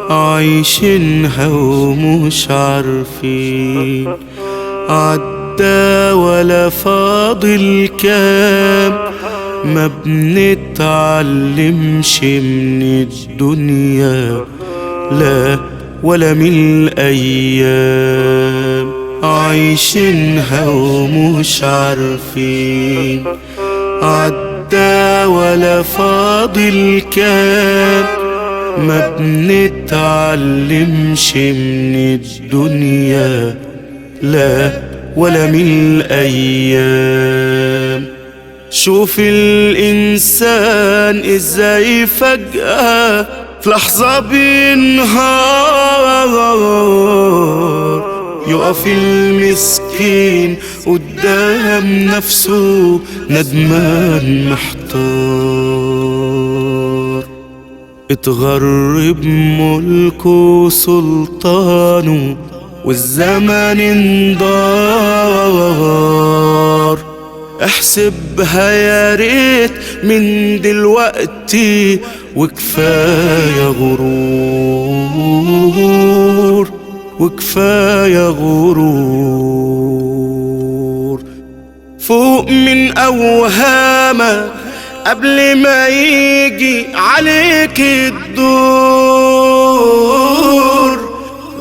عايشينها ومش عارفين عدى ولا فاضل كام، ما بنتعلمش من الدنيا لا ولا من الأيام. عايشينها ومش عارفين عدى ولا فاضل كام، ما بنتعلمش من الدنيا لا ولا من الأيام. شوف الإنسان إزاي فجأة في لحظة بينهار، يقف المسكين قدام نفسه ندمان محتار. اتغرب ملكه سلطانه والزمن انضار، احسبها يا ريت من دلوقتي وكفاية غرور وكفاية غرور. فوق من أوهامك قبل ما يجي عليك الدور،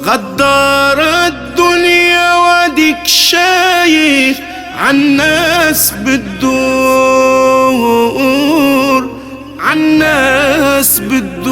غدار الدنيا واديك شايف عالناس بتدور، عالناس بتدور.